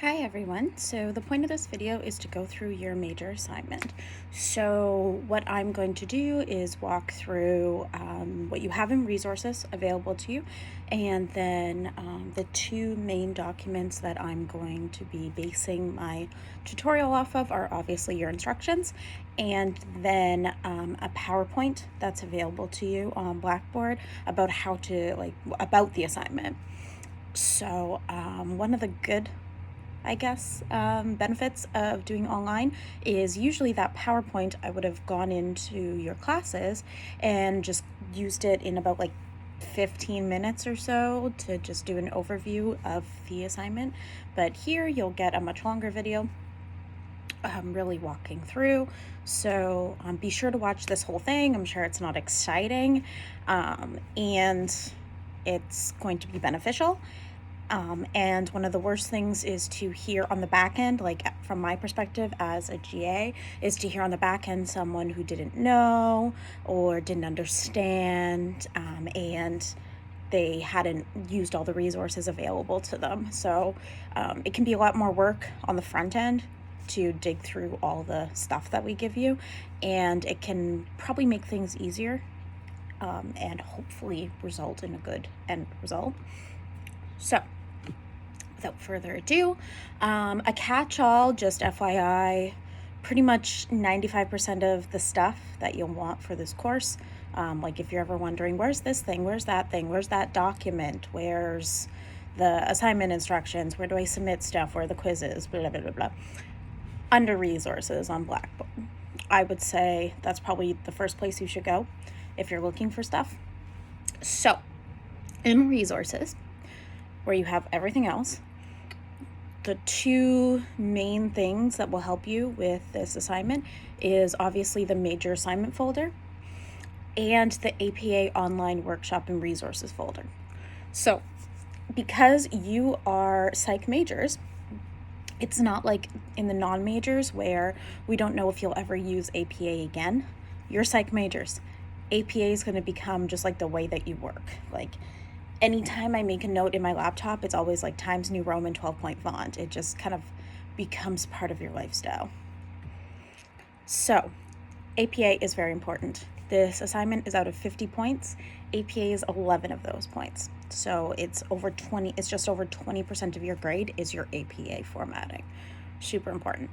Hi everyone, so the point of this video is to go through your major assignment. So what I'm going to do is walk through what you have in resources available to you, and then the two main documents that I'm going to be basing my tutorial off of are obviously your instructions, and then a PowerPoint that's available to you on Blackboard about how to about the assignment. So one of the good benefits of doing online is usually that PowerPoint I would have gone into your classes and just used it in about 15 minutes or so to just do an overview of the assignment. But here you'll get a much longer video really walking through. So be sure to watch this whole thing. I'm sure it's not exciting and it's going to be beneficial. And one of the worst things is to hear on the back end, from my perspective as a GA, is to hear on the back end someone who didn't know or didn't understand, and they hadn't used all the resources available to them. So it can be a lot more work on the front end to dig through all the stuff that we give you, and it can probably make things easier and hopefully result in a good end result. So without further ado, a catch-all, just FYI, pretty much 95% of the stuff that you'll want for this course, like if you're ever wondering, where's this thing, where's that thing, where's that document, where's the assignment instructions, where do I submit stuff, where are the quizzes, blah, blah, blah, blah, under resources on Blackboard. I would say that's probably the first place you should go if you're looking for stuff. So, in resources, where you have everything else, the two main things that will help you with this assignment is obviously the major assignment folder and the APA online workshop and resources folder. So because you are psych majors, it's not like in the non-majors where we don't know if you'll ever use APA again. You're psych majors. APA is going to become just like the way that you work. Anytime I make a note in my laptop, it's always like Times New Roman 12-point font. It just kind of becomes part of your lifestyle. So, APA is very important. This assignment is out of 50 points. APA is 11 of those points. So it's just over 20% of your grade is your APA formatting. Super important.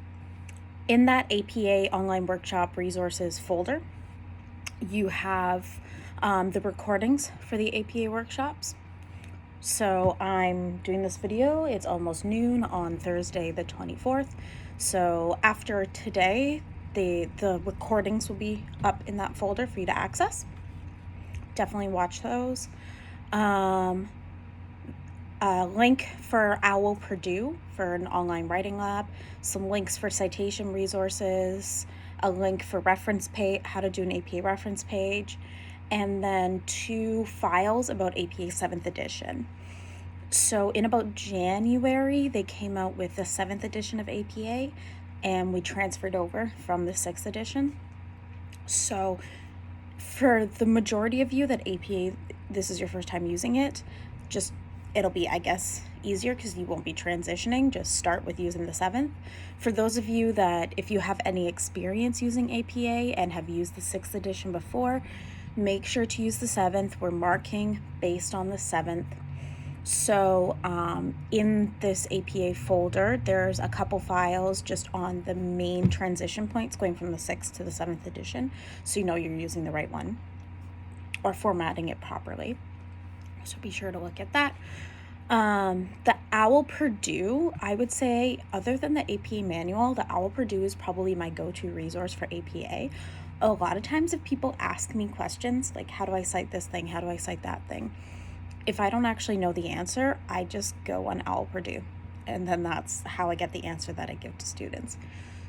In that APA online workshop resources folder, you have the recordings for the APA workshops. So I'm doing this video, it's almost noon on Thursday the 24th. So after today, the recordings will be up in that folder for you to access. Definitely watch those. A link for OWL Purdue for an online writing lab, some links for citation resources, a link for how to do an APA reference page, and then 2 files about APA 7th edition. So in about January, they came out with the 7th edition of APA, and we transferred over from the 6th edition. So for the majority of you that APA, this is your first time using it, it'll be, I guess, easier because you won't be transitioning. Just start with using the 7th. For those of you that, if you have any experience using APA and have used the 6th edition before, make sure to use the 7th. We're marking based on the 7th. So in this APA folder, there's a couple files just on the main transition points going from the 6th to the 7th edition, so you know you're using the right one or formatting it properly. So be sure to look at that. The OWL Purdue, I would say, other than the APA manual, the OWL Purdue is probably my go-to resource for APA. A lot of times if people ask me questions like, how do I cite this thing? How do I cite that thing? If I don't actually know the answer, I just go on OWL Purdue, and then that's how I get the answer that I give to students.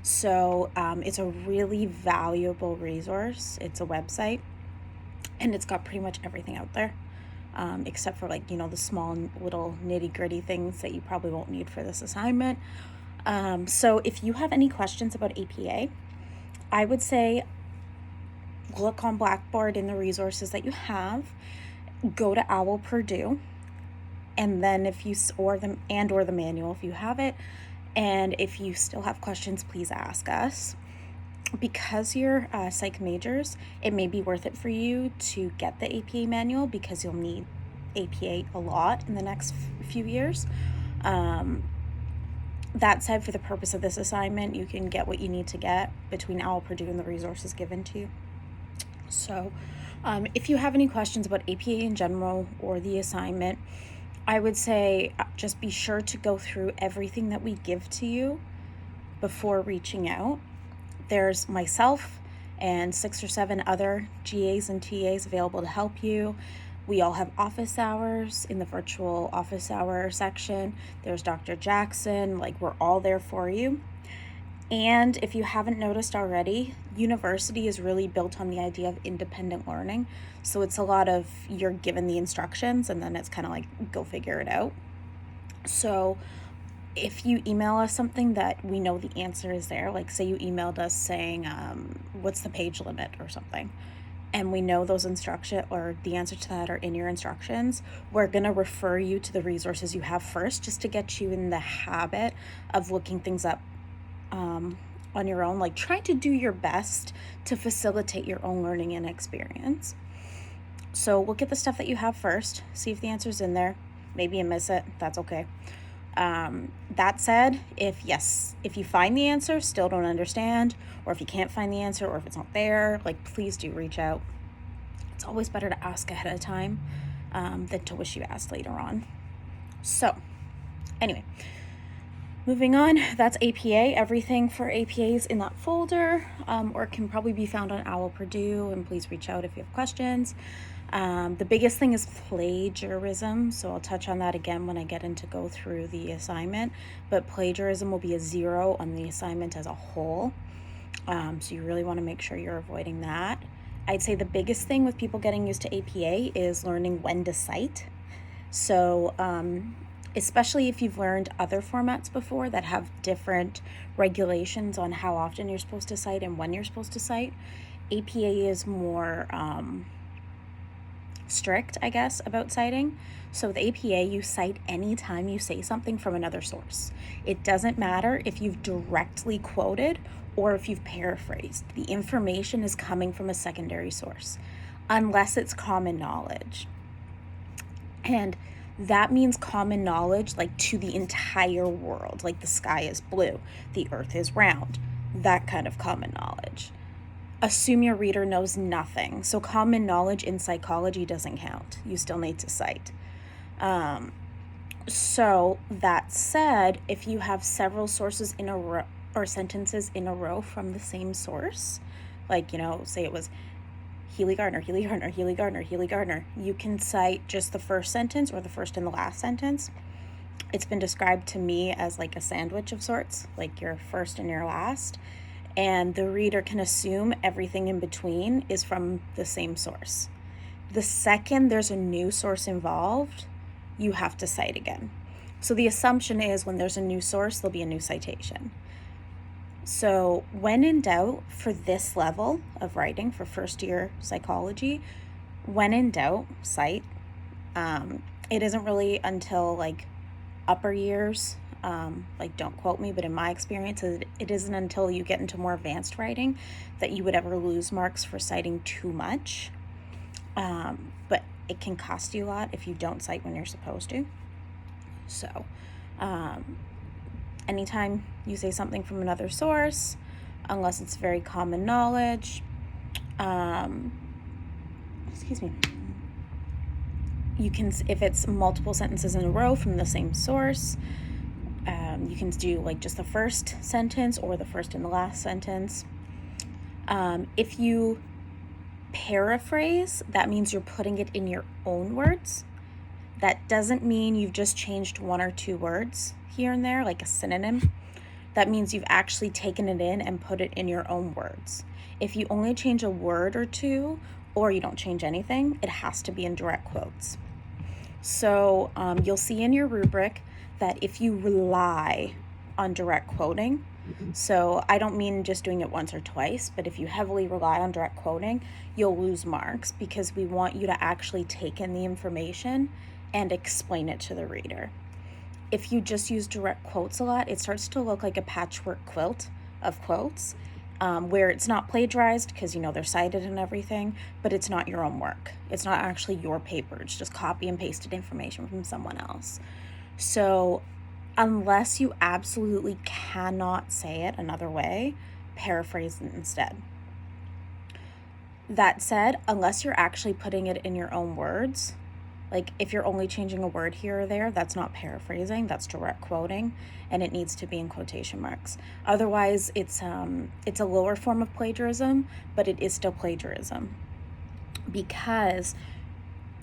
So it's a really valuable resource. It's a website, and it's got pretty much everything out there, except for the small little nitty-gritty things that you probably won't need for this assignment. So if you have any questions about APA, I would say look on Blackboard in the resources that you have. Go to OWL Purdue, and then if you or the manual if you have it. And if you still have questions, please ask us. Because you're psych majors, it may be worth it for you to get the APA manual, because you'll need APA a lot in the next few years. That said, for the purpose of this assignment, you can get what you need to get between OWL Purdue and the resources given to you. So if you have any questions about APA in general or the assignment, I would say just be sure to go through everything that we give to you before reaching out. There's myself and 6 or 7 other GAs and TAs available to help you. We all have office hours in the virtual office hour section. There's Dr. Jackson, like, we're all there for you. And if you haven't noticed already, university is really built on the idea of independent learning. So it's a lot of you're given the instructions and then it's kind of like, go figure it out. So if you email us something that we know the answer is there, like say you emailed us saying, what's the page limit or something, and we know those instructions or the answer to that are in your instructions, we're going to refer you to the resources you have first, just to get you in the habit of looking things up on your own, like try to do your best to facilitate your own learning and experience. So look at the stuff that you have first, see if the answer's in there. Maybe you miss it, that's okay. That said, if you find the answer, still don't understand, or if you can't find the answer, or if it's not there, like, please do reach out. It's always better to ask ahead of time than to wish you asked later on. So anyway, moving on, that's APA. Everything for APA is in that folder, or it can probably be found on OWL Purdue, and please reach out if you have questions. The biggest thing is plagiarism, so I'll touch on that again when I get into go through the assignment, but plagiarism will be a 0 on the assignment as a whole, so you really want to make sure you're avoiding that. I'd say the biggest thing with people getting used to APA is learning when to cite. So especially if you've learned other formats before that have different regulations on how often you're supposed to cite and when you're supposed to cite, APA is more strict, I guess, about citing. So with APA, you cite anytime you say something from another source. It doesn't matter if you've directly quoted or if you've paraphrased. The information is coming from a secondary source, unless it's common knowledge. And that means common knowledge, like to the entire world, like the sky is blue, the earth is round, that kind of common knowledge. Assume your reader knows nothing. So common knowledge in psychology doesn't count. You still need to cite. So that said, if you have several sources in a row or sentences in a row from the same source, like, say it was Healy Gardner, Healy Gardner, Healy Gardner, Healy Gardner, you can cite just the first sentence or the first and the last sentence. It's been described to me as like a sandwich of sorts, like your first and your last. And the reader can assume everything in between is from the same source. The second there's a new source involved, you have to cite again. So the assumption is when there's a new source, there'll be a new citation. So when in doubt, for this level of writing, for first year psychology, when in doubt, cite. It isn't really until like upper years, like don't quote me, but in my experience, it isn't until you get into more advanced writing that you would ever lose marks for citing too much. But it can cost you a lot if you don't cite when you're supposed to. So anytime you say something from another source, unless it's very common knowledge, you can, if it's multiple sentences in a row from the same source, you can do like just the first sentence or the first and the last sentence. If you paraphrase, that means you're putting it in your own words. That doesn't mean you've just changed 1 or 2 words here and there, like a synonym. That means you've actually taken it in and put it in your own words. If you only change a word or 2, or you don't change anything, it has to be in direct quotes. So you'll see in your rubric that if you rely on direct quoting, so I don't mean just doing it once or twice, but if you heavily rely on direct quoting, you'll lose marks, because we want you to actually take in the information and explain it to the reader. If you just use direct quotes a lot, it starts to look like a patchwork quilt of quotes, where it's not plagiarized because, they're cited and everything, but it's not your own work. It's not actually your paper. It's just copy and pasted information from someone else. So unless you absolutely cannot say it another way, paraphrase it instead. That said, unless you're actually putting it in your own words, like if you're only changing a word here or there, that's not paraphrasing, that's direct quoting, and it needs to be in quotation marks. Otherwise, it's a lower form of plagiarism, but it is still plagiarism. Because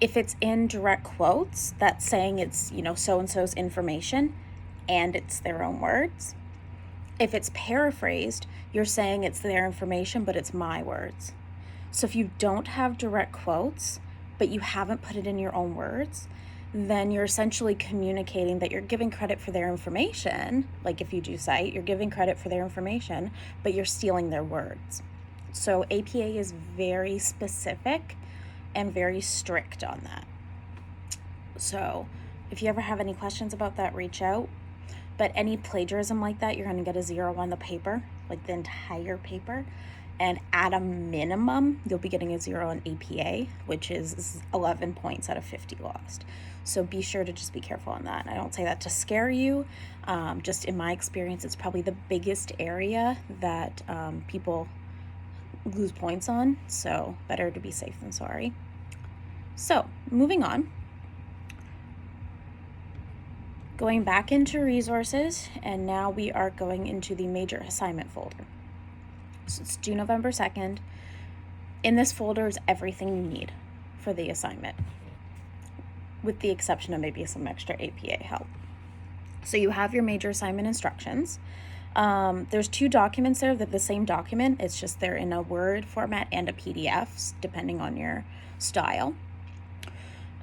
if it's in direct quotes, that's saying it's, so-and-so's information and it's their own words. If it's paraphrased, you're saying it's their information, but it's my words. So if you don't have direct quotes, but you haven't put it in your own words, then you're essentially communicating that you're giving credit for their information. Like if you do cite, you're giving credit for their information, but you're stealing their words. So APA is very specific and very strict on that. So if you ever have any questions about that, reach out. But any plagiarism like that, you're going to get a 0 on the paper, like the entire paper. And at a minimum, you'll be getting a 0 on APA, which is 11 points out of 50 lost. So be sure to just be careful on that. And I don't say that to scare you. Just in my experience, it's probably the biggest area that people lose points on. So better to be safe than sorry. So moving on. Going back into resources, and now we are going into the major assignment folder. So it's due November 2nd. In this folder is everything you need for the assignment, with the exception of maybe some extra APA help. So you have your major assignment instructions. There's 2 documents there. They're the same document. It's just they're in a Word format and a PDF, depending on your style.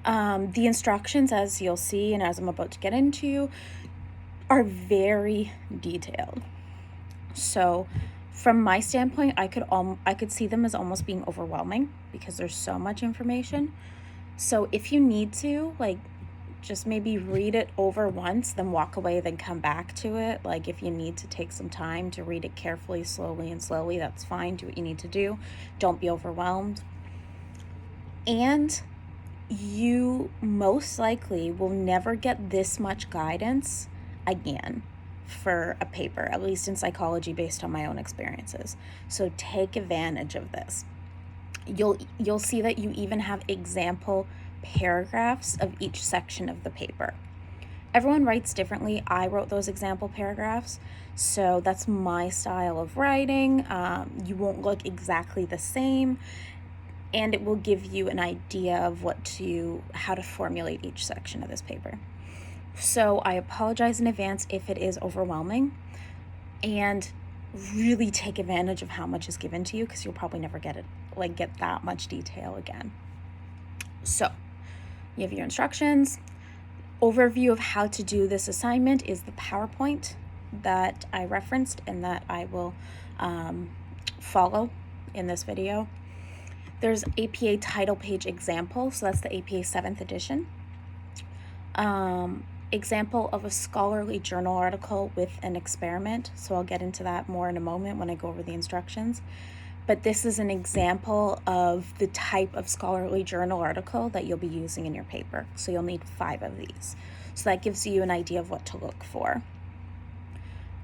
The instructions, as you'll see and as I'm about to get into, are very detailed. So from my standpoint, I could see them as almost being overwhelming because there's so much information. So if you need to, just maybe read it over once, then walk away, then come back to it. Like if you need to take some time to read it carefully, slowly, that's fine. Do what you need to do. Don't be overwhelmed. And you most likely will never get this much guidance again for a paper, at least in psychology, based on my own experiences. So take advantage of this. You'll see that you even have example paragraphs of each section of the paper. Everyone writes differently. I wrote those example paragraphs, so that's my style of writing. You won't look exactly the same, and it will give you an idea of how to formulate each section of this paper. So I apologize in advance if it is overwhelming, and really take advantage of how much is given to you, because you'll probably never get that much detail again. So you have your instructions. Overview of how to do this assignment is the PowerPoint that I referenced and that I will follow in this video. There's APA title page example, so that's the APA 7th edition. Example of a scholarly journal article with an experiment, so I'll get into that more in a moment when I go over the instructions. But this is an example of the type of scholarly journal article that you'll be using in your paper. So you'll need 5 of these. So that gives you an idea of what to look for.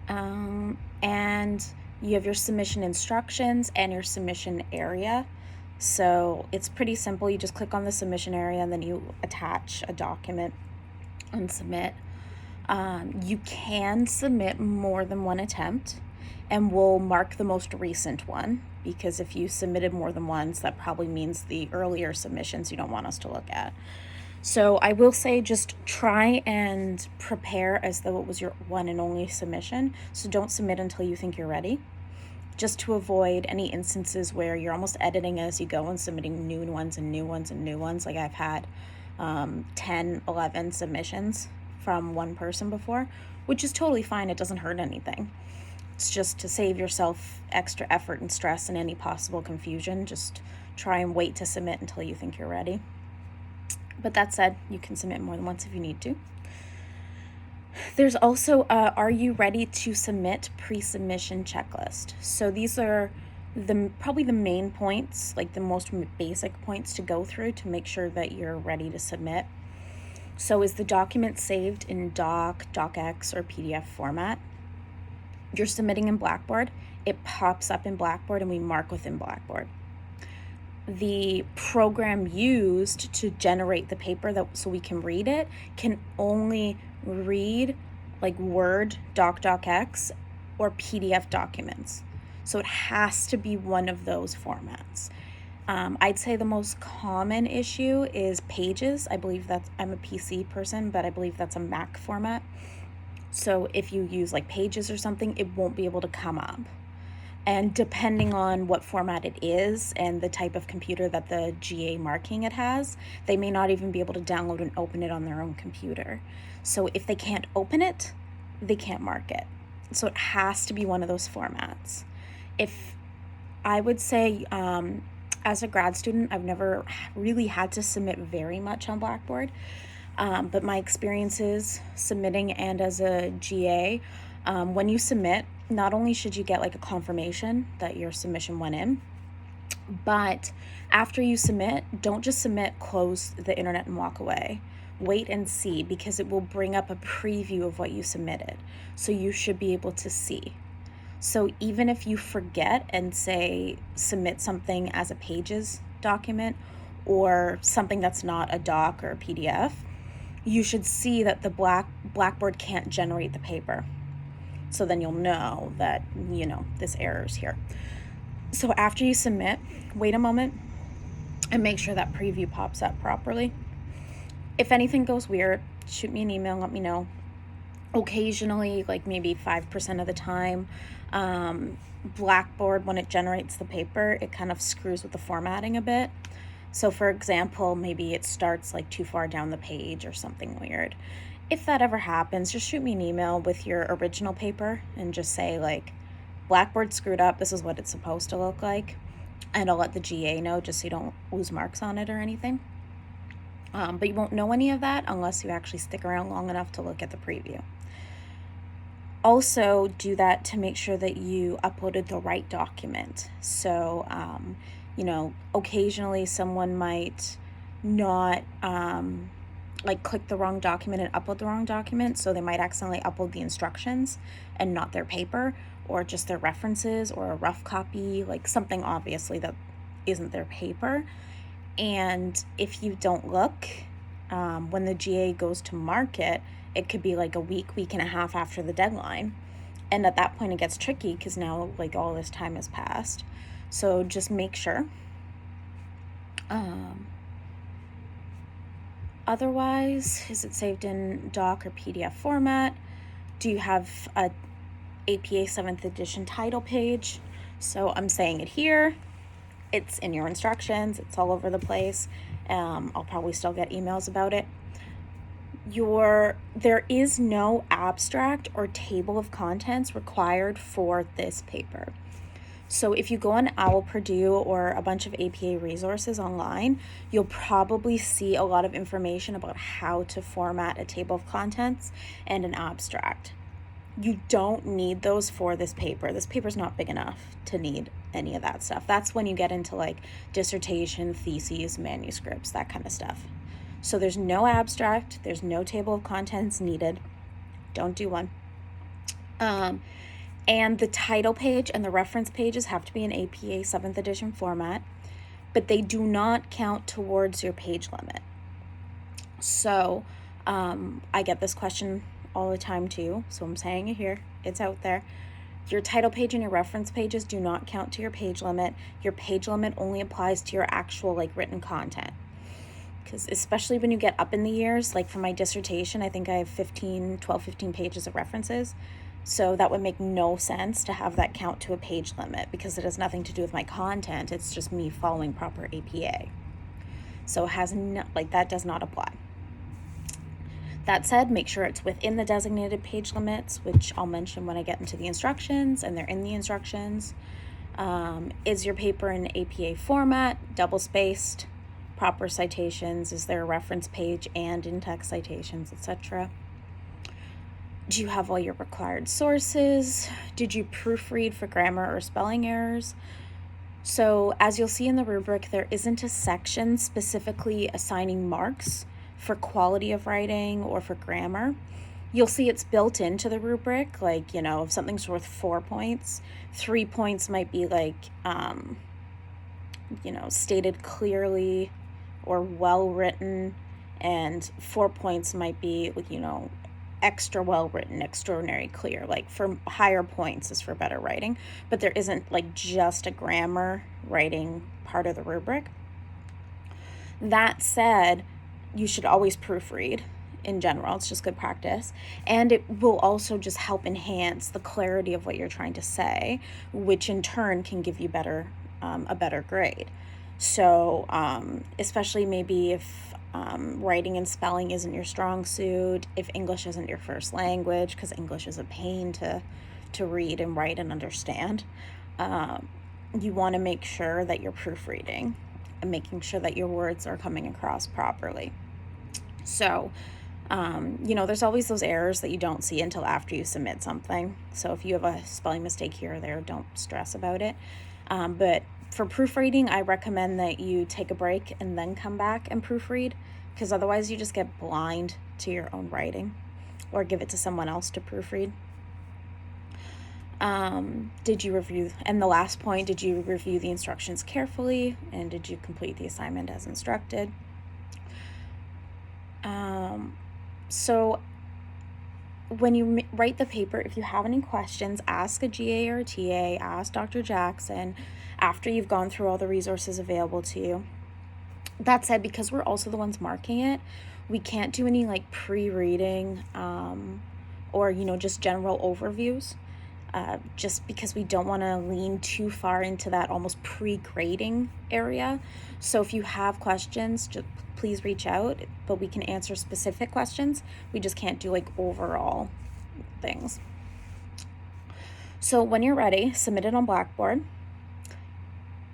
And you have your submission instructions and your submission area. So it's pretty simple. You just click on the submission area and then you attach a document and submit. You can submit more than one attempt, and we'll mark the most recent one, because if you submitted more than once, that probably means the earlier submissions you don't want us to look at. So I will say just try and prepare as though it was your one and only submission. So don't submit until you think you're ready, just to avoid any instances where you're almost editing as you go and submitting new ones and new ones and new ones. Like I've had 10, 11 submissions from one person before, which is totally fine. It doesn't hurt anything. It's just to save yourself extra effort and stress and any possible confusion. Just try and wait to submit until you think you're ready. But that said, you can submit more than once if you need to. There's also are you ready to submit pre-submission checklist. So these are probably the main points, like the most basic points to go through to make sure that you're ready to submit. So is the document saved in doc, docx, or PDF format? You're submitting in Blackboard, it pops up in Blackboard and we mark within Blackboard. The program used to generate the paper so we can read it can only read like Word, docx, or PDF documents. So it has to be one of those formats. I'd say the most common issue is Pages. I believe I'm a PC person, but I believe that's a Mac format. So if you use like Pages or something, it won't be able to come up. And depending on what format it is and the type of computer that the GA marking it has, they may not even be able to download and open it on their own computer. So if they can't open it, they can't mark it. So it has to be one of those formats. If I would say, as a grad student, I've never really had to submit very much on Blackboard, but my experiences submitting and as a GA, when you submit, not only should you get like a confirmation that your submission went in, but after you submit, don't just submit, close the internet and walk away. Wait and see, because it will bring up a preview of what you submitted. So you should be able to see. So even if you forget and say submit something as a Pages document or something that's not a doc or a PDF, you should see that the Blackboard can't generate the paper. So then you'll know that, this error is here. So after you submit, wait a moment and make sure that preview pops up properly. If anything goes weird, shoot me an email, let me know. Occasionally, like maybe 5% of the time, Blackboard, when it generates the paper, it kind of screws with the formatting a bit. So for example, maybe it starts like too far down the page or something weird. If that ever happens, just shoot me an email with your original paper and just say like, Blackboard screwed up, this is what it's supposed to look like. And I'll let the GA know just so you don't lose marks on it or anything. But you won't know any of that unless you actually stick around long enough to look at the preview. Also do that to make sure that you uploaded the right document. So, occasionally someone might not click the wrong document and upload the wrong document. So they might accidentally upload the instructions and not their paper, or just their references or a rough copy, like something obviously that isn't their paper. And if you don't look, when the GA goes to market, it could be like a week and a half after the deadline. And at that point it gets tricky because now like all this time has passed. So just make sure. Otherwise, is it saved in doc or PDF format? Do you have a APA 7th edition title page? So I'm saying it here. It's in your instructions. It's all over the place. I'll probably still get emails about it. There is no abstract or table of contents required for this paper. So if you go on OWL Purdue or a bunch of APA resources online, you'll probably see a lot of information about how to format a table of contents and an abstract. You don't need those for this paper. This paper's not big enough to need any of that stuff. That's when you get into like dissertation, theses, manuscripts, that kind of stuff. So there's no abstract, there's no table of contents needed. Don't do one. And the title page and the reference pages have to be in APA 7th edition format, but they do not count towards your page limit. So I get this question all the time too, so I'm saying it here, it's out there. Your title page and your reference pages do not count to your page limit. Your page limit only applies to your actual like written content. Because especially when you get up in the years, like for my dissertation, I think I have 15 pages of references. So that would make no sense to have that count to a page limit because it has nothing to do with my content. It's just me following proper APA. So it has that does not apply. That said, make sure it's within the designated page limits, which I'll mention when I get into the instructions, and they're in the instructions. Is your paper in APA format, double-spaced, proper citations? Is there a reference page and in-text citations, etc.? Do you have all your required sources? Did you proofread for grammar or spelling errors? So as you'll see in the rubric, there isn't a section specifically assigning marks for quality of writing or for grammar. You'll see it's built into the rubric, like, if something's worth 4 points, 3 points might be like, stated clearly or well written, and 4 points might be, extra well written, extraordinary clear. Like for higher points is for better writing, but there isn't like just a grammar writing part of the rubric. That said, you should always proofread in general. It's just good practice, and it will also just help enhance the clarity of what you're trying to say, which in turn can give you a better grade. So especially maybe if writing and spelling isn't your strong suit, if English isn't your first language, because English is a pain to read and write and understand, you want to make sure that you're proofreading and making sure that your words are coming across properly. So, there's always those errors that you don't see until after you submit something. So if you have a spelling mistake here or there, don't stress about it. But for proofreading, I recommend that you take a break and then come back and proofread, because otherwise you just get blind to your own writing, or give it to someone else to proofread. Did you review, and the last point, did you review the instructions carefully, and did you complete the assignment as instructed? So when you write the paper, if you have any questions, ask a GA or a TA, ask Dr. Jackson after you've gone through all the resources available to you. That said, because we're also the ones marking it, we can't do any like pre-reading or, just general overviews, just because we don't want to lean too far into that almost pre-grading area. So if you have questions, just please reach out, but we can answer specific questions. We just can't do like overall things. So when you're ready, submit it on Blackboard.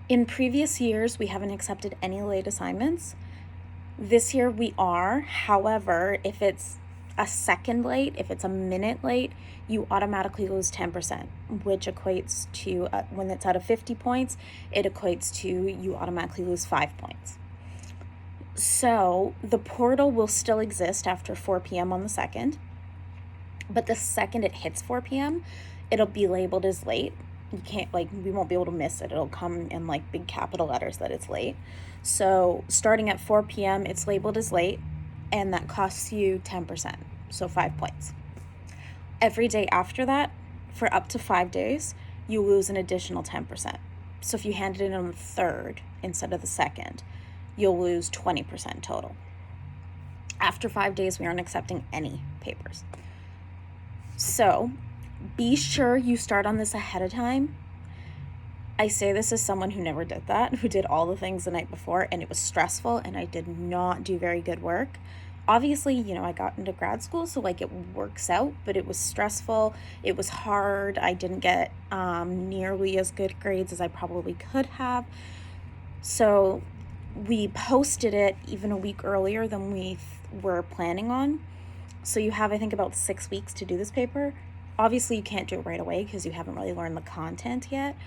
In previous years, we haven't accepted any late assignments. This year we are. However, if it's a second late, if it's a minute late, you automatically lose 10%, which equates to, when it's out of 50 points, it equates to you automatically lose 5 points. So the portal will still exist after 4 p.m. on the 2nd, but the second it hits 4 p.m., it'll be labeled as late. You can't, we won't be able to miss it. It'll come in big capital letters that it's late. So starting at 4 p.m., it's labeled as late, and that costs you 10%, so 5 points. Every day after that, for up to 5 days, you lose an additional 10%. So if you handed it in on the 3rd instead of the 2nd, you'll lose 20% total. After 5 days, we aren't accepting any papers. So be sure you start on this ahead of time. I say this as someone who never did that, who did all the things the night before, and it was stressful, and I did not do very good work. Obviously, I got into grad school, so it works out, but it was stressful. It was hard. I didn't get nearly as good grades as I probably could have. So we posted it even a week earlier than we were planning on. So you have, I think, about 6 weeks to do this paper. Obviously, you can't do it right away because you haven't really learned the content yet.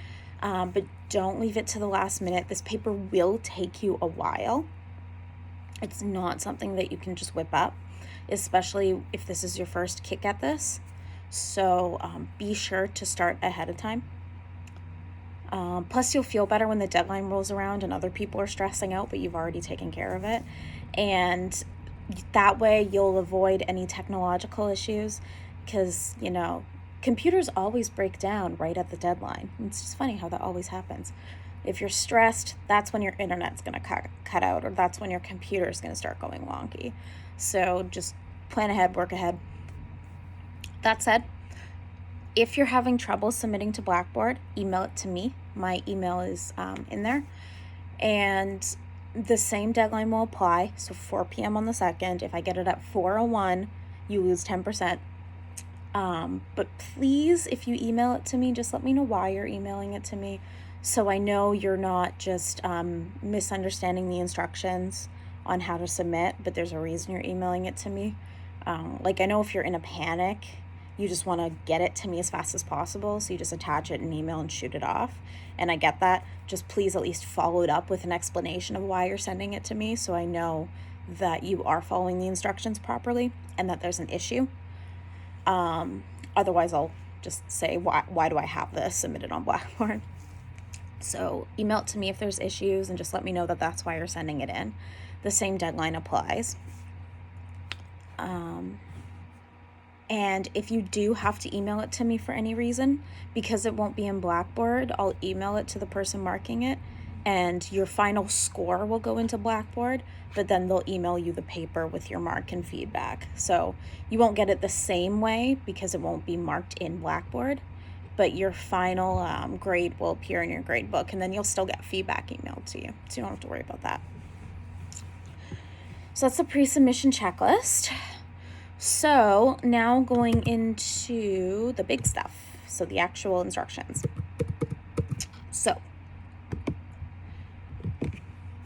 But don't leave it to the last minute. This paper will take you a while. It's not something that you can just whip up, especially if this is your first kick at this. So be sure to start ahead of time. Plus, you'll feel better when the deadline rolls around and other people are stressing out, but you've already taken care of it. And that way you'll avoid any technological issues, because, computers always break down right at the deadline. It's just funny how that always happens. If you're stressed, that's when your internet's going to cut out, or that's when your computer is going to start going wonky. So just plan ahead, work ahead. That said, if you're having trouble submitting to Blackboard, email it to me. My email is in there. And the same deadline will apply. So 4 p.m. on the 2nd. If I get it at 4:01, you lose 10%. But please, if you email it to me, just let me know why you're emailing it to me, So I know you're not just misunderstanding the instructions on how to submit, but there's a reason you're emailing it to me. Like, I know if you're in a panic, you just want to get it to me as fast as possible, so you just attach it in an email and shoot it off. And I get that. Just please at least follow it up with an explanation of why you're sending it to me, so I know that you are following the instructions properly and that there's an issue. Otherwise, I'll just say, why do I have this submitted on Blackboard? So email it to me if there's issues, and just let me know that that's why you're sending it in. The same deadline applies. And if you do have to email it to me for any reason, because it won't be in Blackboard, I'll email it to the person marking it, and your final score will go into Blackboard, but then they'll email you the paper with your mark and feedback. So you won't get it the same way because it won't be marked in Blackboard, but your final grade will appear in your grade book, and then you'll still get feedback emailed to you, so you don't have to worry about that. So that's the pre-submission checklist. So now going into the big stuff, so the actual instructions. So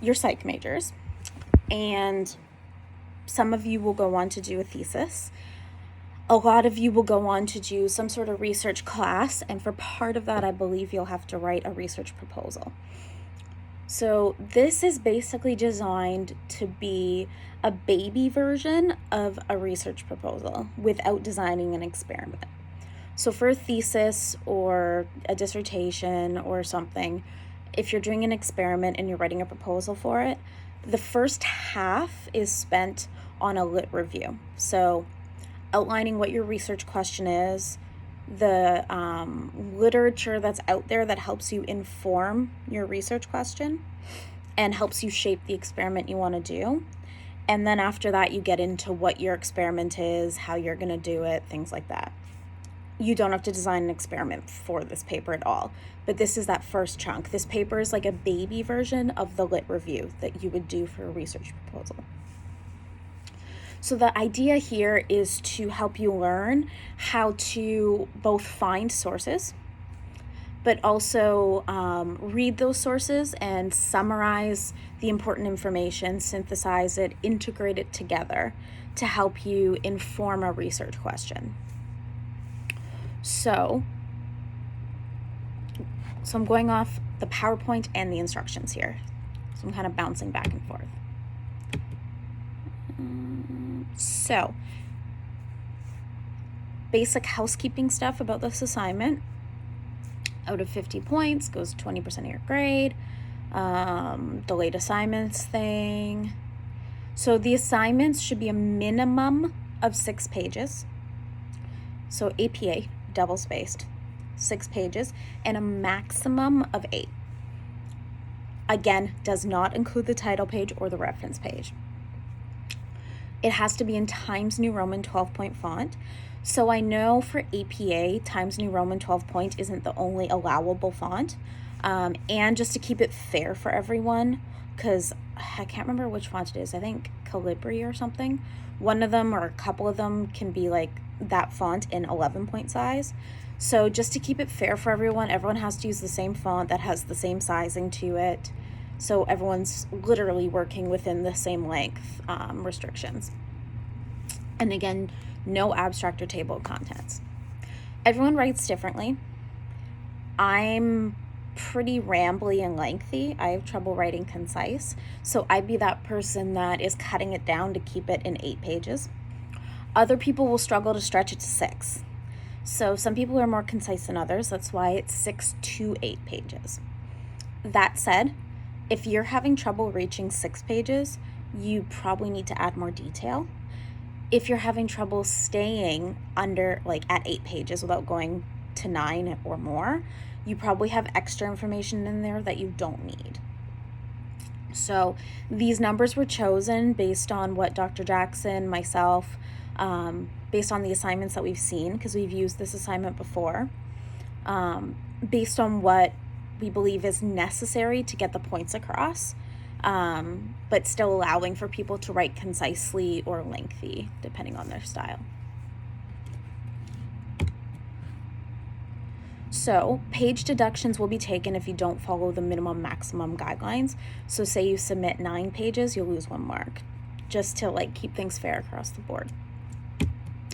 your psych majors, and some of you will go on to do a thesis. A lot of you will go on to do some sort of research class, and for part of that, I believe you'll have to write a research proposal. So this is basically designed to be a baby version of a research proposal without designing an experiment. So for a thesis or a dissertation or something, if you're doing an experiment and you're writing a proposal for it, the first half is spent on a lit review. So outlining what your research question is, the literature that's out there that helps you inform your research question and helps you shape the experiment you want to do. And then after that, you get into what your experiment is, how you're going to do it, things like that. You don't have to design an experiment for this paper at all, but this is that first chunk. This paper is like a baby version of the lit review that you would do for a research proposal. So the idea here is to help you learn how to both find sources, but also read those sources and summarize the important information, synthesize it, integrate it together to help you inform a research question. So I'm going off the PowerPoint and the instructions here. So I'm kind of bouncing back and forth. So, basic housekeeping stuff about this assignment. Out of 50 points goes 20% of your grade. Delayed assignments thing. So the assignments should be a minimum of 6 pages. So APA, double-spaced, 6 pages, and a maximum of 8. Again, does not include the title page or the reference page. It has to be in Times New Roman 12-point font. So I know for APA, Times New Roman 12-point isn't the only allowable font. And just to keep it fair for everyone, because I can't remember which font it is. I think Calibri or something. One of them or a couple of them can be like that font in 11-point size. So just to keep it fair for everyone has to use the same font that has the same sizing to it. So everyone's literally working within the same length restrictions. And again, no abstract or table of contents. Everyone writes differently. I'm pretty rambly and lengthy. I have trouble writing concise. So I'd be that person that is cutting it down to keep it in 8 pages. Other people will struggle to stretch it to 6. So some people are more concise than others. That's why it's 6 to 8 pages. That said, if you're having trouble reaching 6 pages, you probably need to add more detail. If you're having trouble staying under, like at 8 pages without going to 9 or more, you probably have extra information in there that you don't need. So these numbers were chosen based on what Dr. Jackson, myself, based on the assignments that we've seen, because we've used this assignment before, based on what we believe is necessary to get the points across, but still allowing for people to write concisely or lengthy, depending on their style. So page deductions will be taken if you don't follow the minimum maximum guidelines. So say you submit 9 pages, you'll lose 1 mark, just to like keep things fair across the board.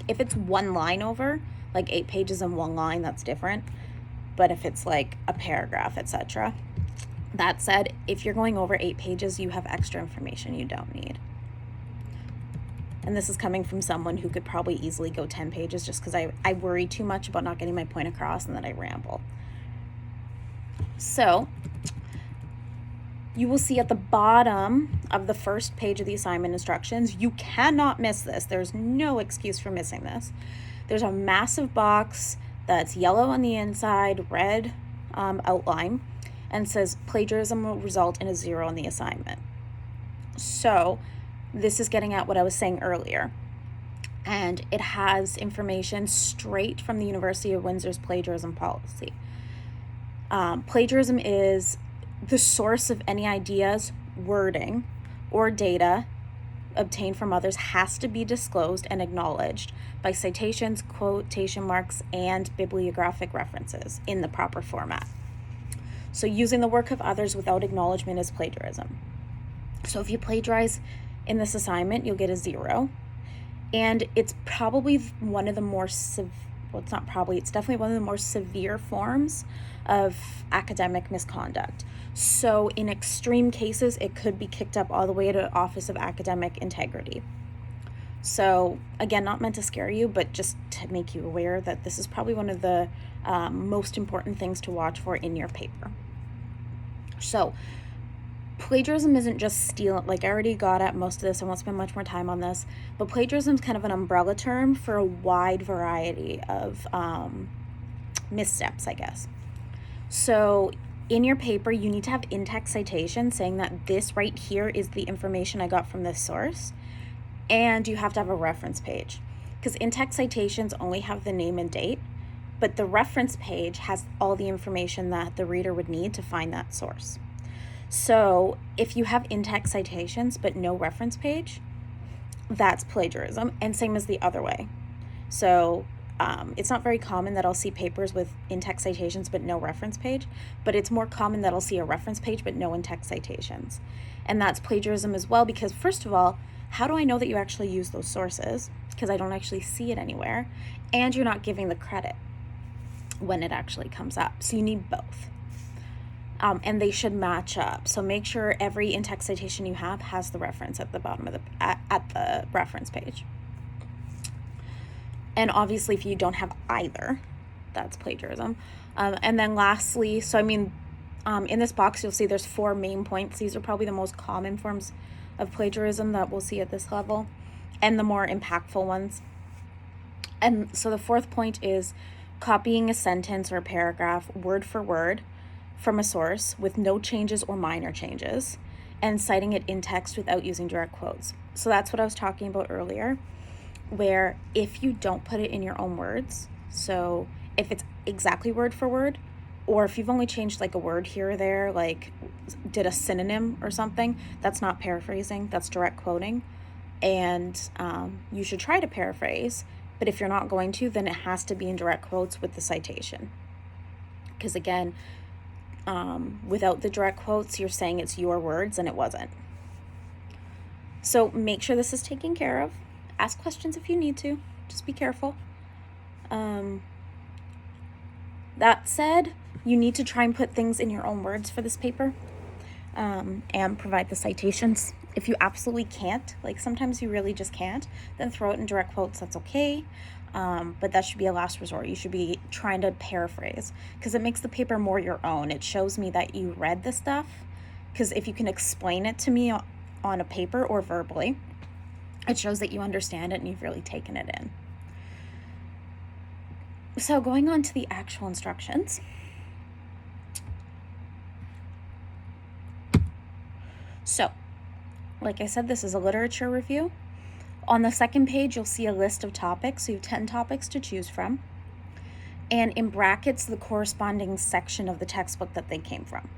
If it's 1 line over, like 8 pages and 1 line, that's different. But if it's like a paragraph, etc. That said, if you're going over 8 pages, you have extra information you don't need. And this is coming from someone who could probably easily go 10 pages just because I worry too much about not getting my point across and then I ramble. So you will see at the bottom of the first page of the assignment instructions, you cannot miss this. There's no excuse for missing this. There's a massive box that's yellow on the inside, red outline, and says plagiarism will result in a 0 on the assignment. So this is getting at what I was saying earlier. And it has information straight from the University of Windsor's plagiarism policy. Plagiarism is the source of any ideas, wording, or data obtained from others has to be disclosed and acknowledged by citations, quotation marks, and bibliographic references in the proper format. So using the work of others without acknowledgement is plagiarism. So if you plagiarize in this assignment, you'll get a 0. And it's probably one of the more it's definitely one of the more severe forms of academic misconduct. So in extreme cases, it could be kicked up all the way to Office of Academic Integrity. So again, not meant to scare you, but just to make you aware that this is probably one of the most important things to watch for in your paper. So plagiarism isn't just stealing, like I already got at most of this, I won't spend much more time on this, but plagiarism is kind of an umbrella term for a wide variety of missteps, I guess. So in your paper, you need to have in-text citation saying that this right here is the information I got from this source, and you have to have a reference page, because in-text citations only have the name and date, but the reference page has all the information that the reader would need to find that source. So if you have in-text citations but no reference page, that's plagiarism, and same as the other way. So it's not very common that I'll see papers with in-text citations but no reference page, but it's more common that I'll see a reference page but no in-text citations. And that's plagiarism as well, because first of all, how do I know that you actually use those sources? Because I don't actually see it anywhere, and you're not giving the credit when it actually comes up. So you need both. And they should match up. So make sure every in-text citation you have has the reference at the bottom of at the reference page. And obviously, if you don't have either, that's plagiarism. And then lastly, in this box, you'll see there's 4 main points. These are probably the most common forms of plagiarism that we'll see at this level, and the more impactful ones. And so the 4th point is copying a sentence or a paragraph word for word from a source with no changes or minor changes, and citing it in text without using direct quotes. So that's what I was talking about earlier, where if you don't put it in your own words, so if it's exactly word for word, or if you've only changed like a word here or there, like did a synonym or something, that's not paraphrasing, that's direct quoting. And you should try to paraphrase, but if you're not going to, then it has to be in direct quotes with the citation. Because again, without the direct quotes, you're saying it's your words and it wasn't. So make sure this is taken care of. Ask questions if you need to. Just be careful. That said, you need to try and put things in your own words for this paper, and provide the citations. If you absolutely can't, like sometimes you really just can't, then throw it in direct quotes, that's okay. But that should be a last resort. You should be trying to paraphrase, because it makes the paper more your own. It shows me that you read the stuff, because if you can explain it to me on a paper or verbally, it shows that you understand it and you've really taken it in. So going on to the actual instructions. So, like I said, this is a literature review. On the second page, you'll see a list of topics. So you have 10 topics to choose from. And in brackets, the corresponding section of the textbook that they came from.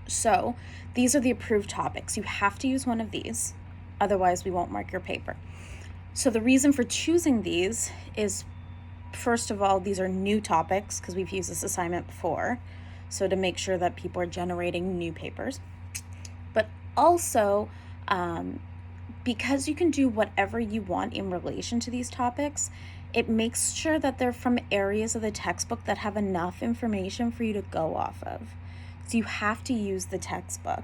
So these are the approved topics. You have to use one of these. Otherwise, we won't mark your paper. So the reason for choosing these is first of all, these are new topics because we've used this assignment before. So to make sure that people are generating new papers. But also, because you can do whatever you want in relation to these topics, it makes sure that they're from areas of the textbook that have enough information for you to go off of. So you have to use the textbook.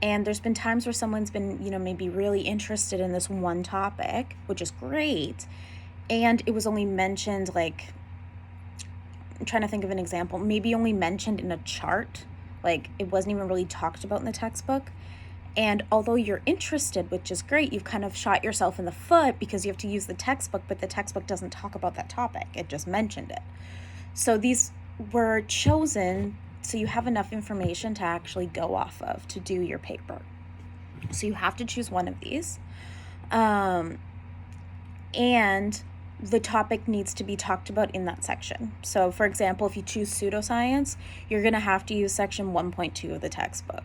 And there's been times where someone's been, maybe really interested in this one topic, which is great. And it was only mentioned, I'm trying to think of an example, maybe only mentioned in a chart. It wasn't even really talked about in the textbook. And although you're interested, which is great, you've kind of shot yourself in the foot because you have to use the textbook, but the textbook doesn't talk about that topic. It just mentioned it. So these were chosen so you have enough information to actually go off of to do your paper. So you have to choose one of these. And the topic needs to be talked about in that section. So for example, if you choose pseudoscience, you're going to have to use section 1.2 of the textbook.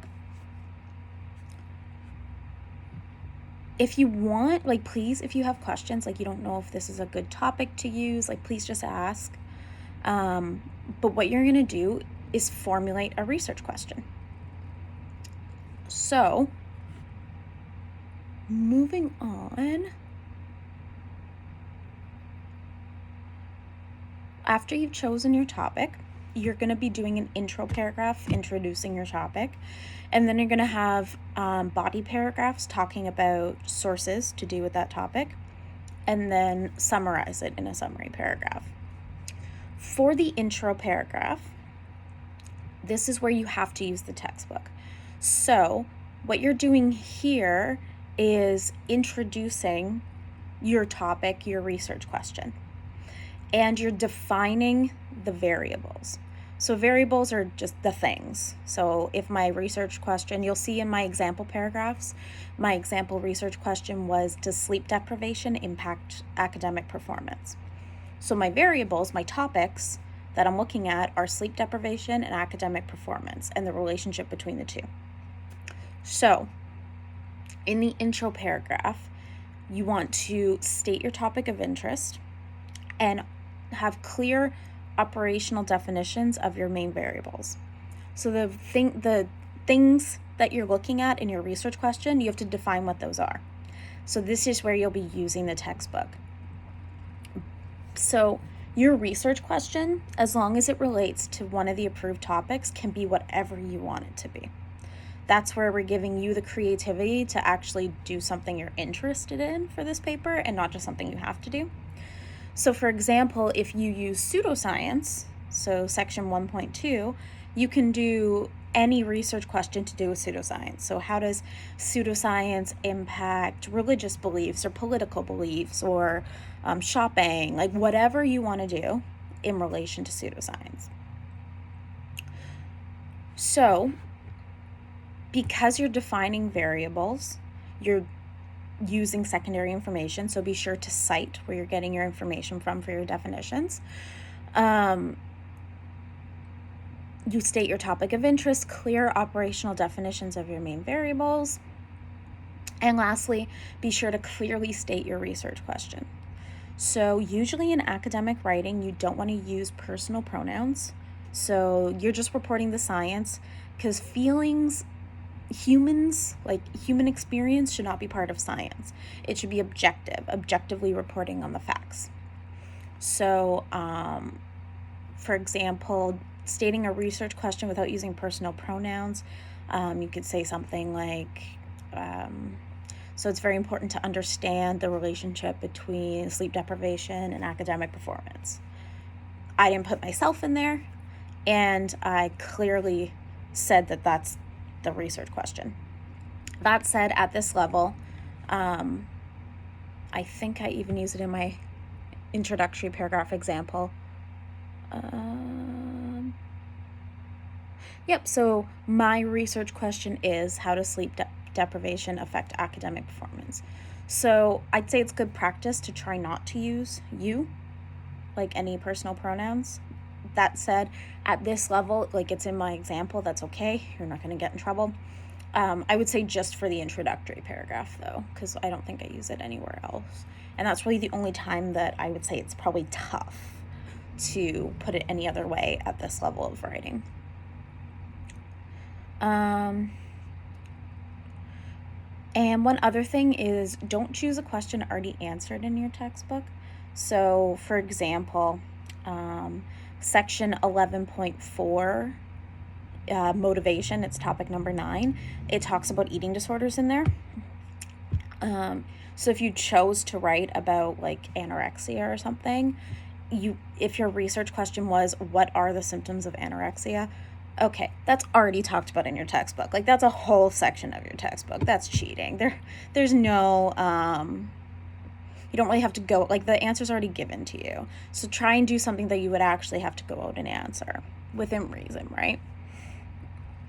If you want, please, if you have questions, you don't know if this is a good topic to use, please just ask. But what you're going to do is formulate a research question. So, moving on. After you've chosen your topic, you're going to be doing an intro paragraph introducing your topic. And then you're going to have body paragraphs talking about sources to do with that topic. And then summarize it in a summary paragraph. For the intro paragraph, this is where you have to use the textbook. So what you're doing here is introducing your topic, your research question, and you're defining the variables. So variables are just the things. So if my research question, you'll see in my example paragraphs, my example research question was, does sleep deprivation impact academic performance? So my variables, my topics that I'm looking at are sleep deprivation and academic performance and the relationship between the two. So in the intro paragraph, you want to state your topic of interest and have clear operational definitions of your main variables. So the things that you're looking at in your research question, you have to define what those are. So this is where you'll be using the textbook. So your research question, as long as it relates to one of the approved topics, can be whatever you want it to be. That's where we're giving you the creativity to actually do something you're interested in for this paper and not just something you have to do. So for example, if you use pseudoscience, so section 1.2, you can do any research question to do with pseudoscience. So how does pseudoscience impact religious beliefs or political beliefs or shopping, whatever you want to do in relation to pseudoscience. So because you're defining variables, you're using secondary information, so be sure to cite where you're getting your information from for your definitions. You state your topic of interest, clear operational definitions of your main variables, and lastly, be sure to clearly state your research question. So usually in academic writing, you don't want to use personal pronouns, so you're just reporting the science, because feelings, humans, human experience should not be part of science. It should be objectively reporting on the facts. So, for example, stating a research question without using personal pronouns, you could say something like, so it's very important to understand the relationship between sleep deprivation and academic performance. I didn't put myself in there, and I clearly said that that's the research question. That said, at this level, I think I even use it in my introductory paragraph example. So my research question is, how does sleep deprivation affect academic performance? So I'd say it's good practice to try not to use you, any personal pronouns. That said, at this level, it's in my example, that's okay. You're not going to get in trouble. I would say just for the introductory paragraph, though, because I don't think I use it anywhere else. And that's really the only time that I would say it's probably tough to put it any other way at this level of writing. And one other thing is, don't choose a question already answered in your textbook. So, for example, section 11.4, motivation, it's topic number 9. It talks about eating disorders in there. So if you chose to write about like anorexia or something, if your research question was, what are the symptoms of anorexia? Okay, that's already talked about in your textbook. Like, that's a whole section of your textbook. That's cheating. There's no, you don't really have to go, like, the answer's already given to you. So try and do something that you would actually have to go out and answer within reason, right?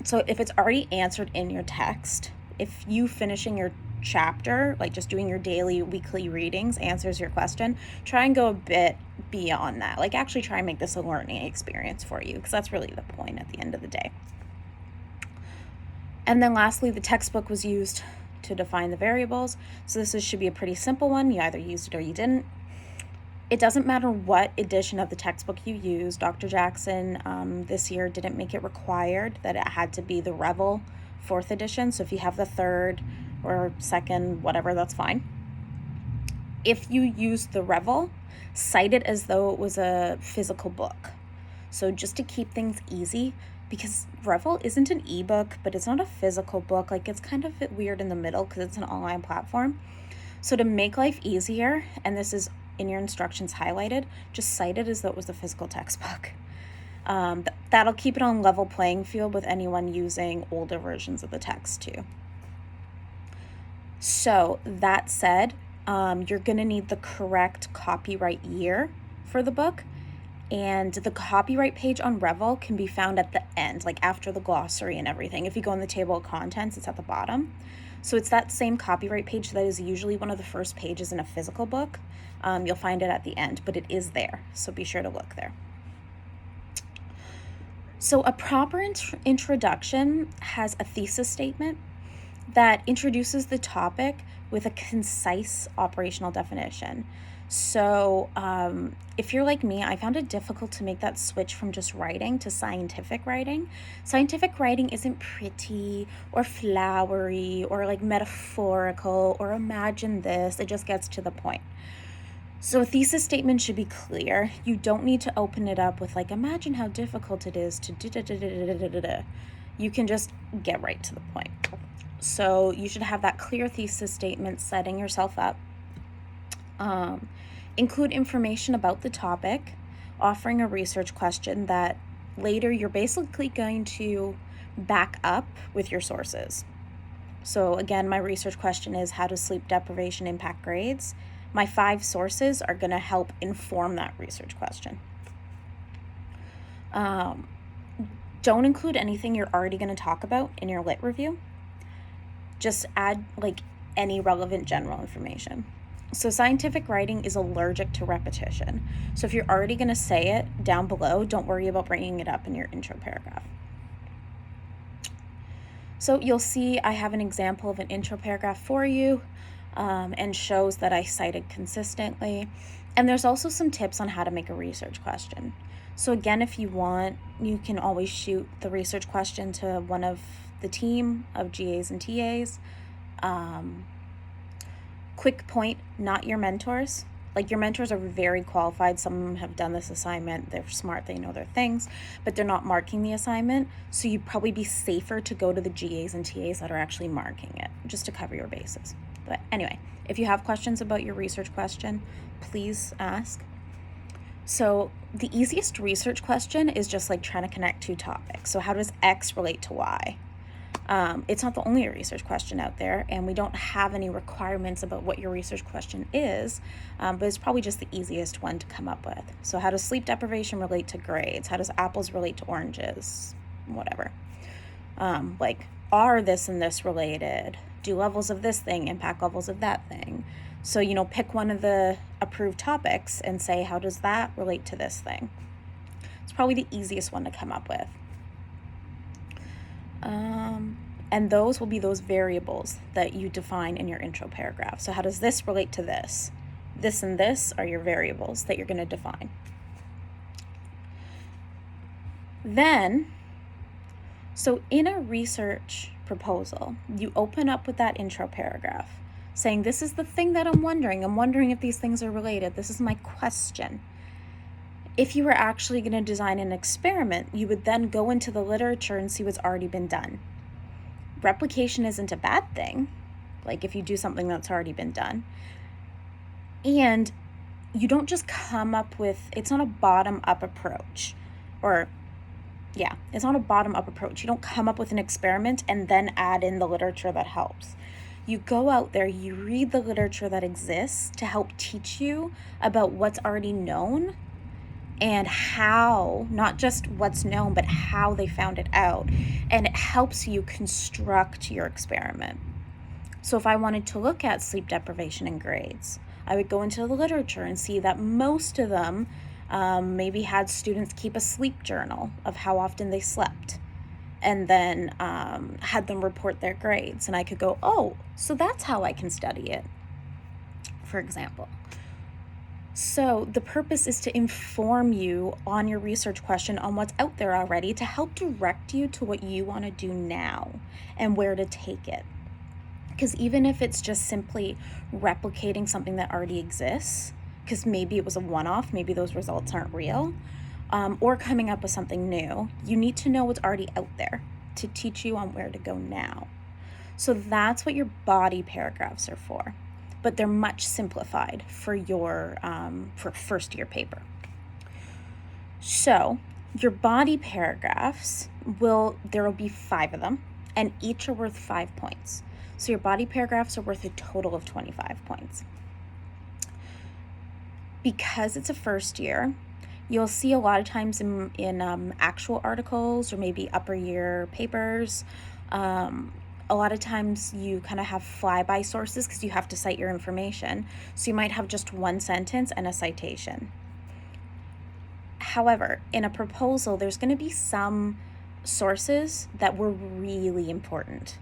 So if it's already answered in your text, if you finishing your chapter, like just doing your daily, weekly readings, answers your question, try and go a bit beyond that. Like, actually try and make this a learning experience for you, because that's really the point at the end of the day. And then lastly, the textbook was used to define the variables. So this should be a pretty simple one. You either used it or you didn't. It doesn't matter what edition of the textbook you use. Dr. Jackson this year didn't make it required that it had to be the Revel 4th edition. So if you have the 3rd or 2nd, whatever, that's fine. If you use the Revel, cite it as though it was a physical book. So just to keep things easy, because Revel isn't an ebook, but it's not a physical book. Like, it's kind of weird in the middle because it's an online platform. So to make life easier, and this is in your instructions highlighted, just cite it as though it was the physical textbook. That'll keep it on level playing field with anyone using older versions of the text too. So that said, you're going to need the correct copyright year for the book. And the copyright page on Revel can be found at the end, like after the glossary and everything. If you go in the table of contents, it's at the bottom. So it's that same copyright page that is usually one of the first pages in a physical book. You'll find it at the end, but it is there. So be sure to look there. So a proper introduction has a thesis statement that introduces the topic with a concise operational definition. So if you're like me, I found it difficult to make that switch from just writing to scientific writing. Scientific writing isn't pretty or flowery or like metaphorical or imagine this. It just gets to the point. So a thesis statement should be clear. You don't need to open it up with like, imagine how difficult it is to da-da-da-da-da-da-da-da. You can just get right to the point. So you should have that clear thesis statement setting yourself up. Include information about the topic, offering a research question that later you're basically going to back up with your sources. So again, my research question is, how does sleep deprivation impact grades? My 5 sources are going to help inform that research question. Don't include anything you're already going to talk about in your lit review. Just add like any relevant general information. So scientific writing is allergic to repetition. So if you're already going to say it down below, don't worry about bringing it up in your intro paragraph. So you'll see I have an example of an intro paragraph for you, and shows that I cited consistently. And there's also some tips on how to make a research question. So again, if you want, you can always shoot the research question to one of the team of GAs and TAs. Quick point, not your mentors. Like, your mentors are very qualified. Some of them have done this assignment. They're smart. They know their things, but they're not marking the assignment. So you'd probably be safer to go to the GAs and TAs that are actually marking it, just to cover your bases. But anyway, if you have questions about your research question, please ask. So the easiest research question is just like trying to connect 2 topics. So how does X relate to Y? It's not the only research question out there, and we don't have any requirements about what your research question is, but it's probably just the easiest one to come up with. So how does sleep deprivation relate to grades? How does apples relate to oranges? Whatever. Like, are this and this related? Do levels of this thing impact levels of that thing? So, pick one of the approved topics and say, how does that relate to this thing? It's probably the easiest one to come up with. And those will be those variables that you define in your intro paragraph. So how does this relate to this? This and this are your variables that you're going to define. Then, so in a research proposal, you open up with that intro paragraph saying, this is the thing that I'm wondering. I'm wondering if these things are related. This is my question. If you were actually going to design an experiment, you would then go into the literature and see what's already been done. Replication isn't a bad thing, like if you do something that's already been done. And you don't just come up with, it's not a bottom-up approach. It's not a bottom-up approach. You don't come up with an experiment and then add in the literature that helps. You go out there, you read the literature that exists to help teach you about what's already known and how, not just what's known, but how they found it out. And it helps you construct your experiment. So if I wanted to look at sleep deprivation in grades, I would go into the literature and see that most of them maybe had students keep a sleep journal of how often they slept, and then had them report their grades. And I could go, oh, so that's how I can study it, for example. So the purpose is to inform you on your research question on what's out there already to help direct you to what you want to do now and where to take it. Because even if it's just simply replicating something that already exists, because maybe it was a one-off, maybe those results aren't real, or coming up with something new, you need to know what's already out there to teach you on where to go now. So that's what your body paragraphs are for, but they're much simplified for your for first year paper. So your body paragraphs there will be 5 of them, and each are worth 5 points. So your body paragraphs are worth a total of 25 points. Because it's a first year, you'll see a lot of times in actual articles or maybe upper year papers, a lot of times you kind of have flyby sources because you have to cite your information. So you might have just one sentence and a citation. However, in a proposal, there's going to be some sources that were really important.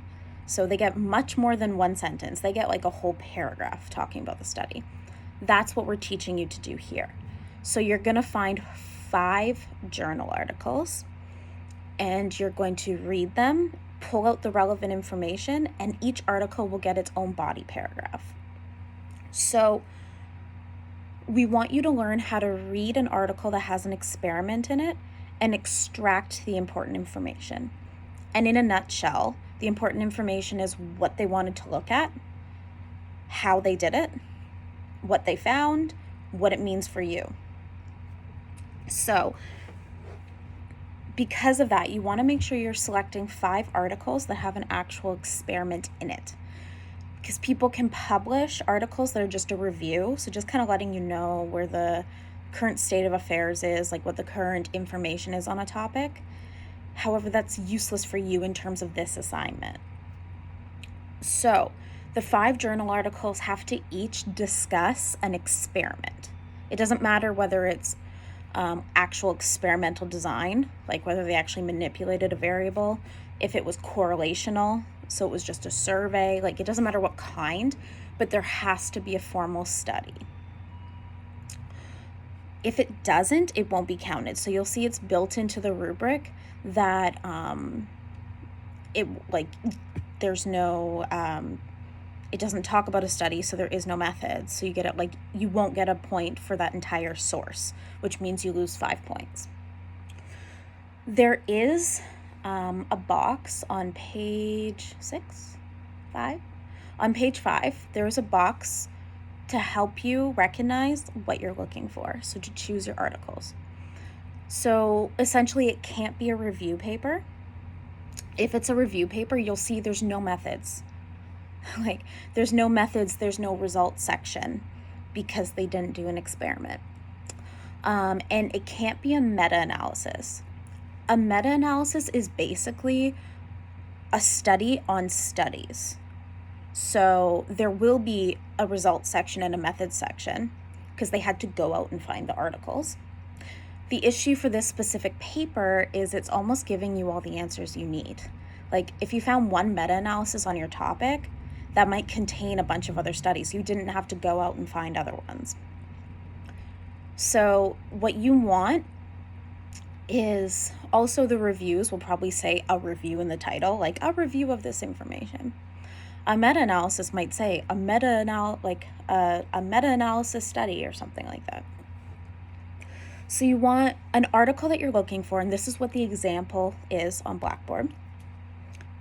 So they get much more than one sentence. They get like a whole paragraph talking about the study. That's what we're teaching you to do here. So you're going to find 5 journal articles, and you're going to read them, pull out the relevant information, and each article will get its own body paragraph. So we want you to learn how to read an article that has an experiment in it and extract the important information. And in a nutshell, the important information is what they wanted to look at, how they did it, what they found, what it means for you. So because of that, you want to make sure you're selecting 5 articles that have an actual experiment in it. Because people can publish articles that are just a review, so just kind of letting you know where the current state of affairs is, like what the current information is on a topic. However, that's useless for you in terms of this assignment. So the 5 journal articles have to each discuss an experiment. It doesn't matter whether it's actual experimental design, like whether they actually manipulated a variable, if it was correlational, so it was just a survey, like it doesn't matter what kind, but there has to be a formal study. If it doesn't, it won't be counted. So you'll see it's built into the rubric that it doesn't talk about a study, so there is no method. So you won't get a point for that entire source, which means you lose 5 points. There is a box on page 5. On page 5, there is a box to help you recognize what you're looking for, so to choose your articles. So essentially, it can't be a review paper. If it's a review paper, you'll see there's no methods. Like, there's no methods, there's no results section because they didn't do an experiment. And it can't be a meta-analysis. A meta-analysis is basically a study on studies. So there will be a results section and a methods section because they had to go out and find the articles. The issue for this specific paper is it's almost giving you all the answers you need. Like if you found one meta-analysis on your topic, that might contain a bunch of other studies. You didn't have to go out and find other ones. So what you want is also the reviews will probably say a review in the title, like a review of this information. A meta-analysis might say a meta-analysis study or something like that. So you want an article that you're looking for, and this is what the example is on Blackboard.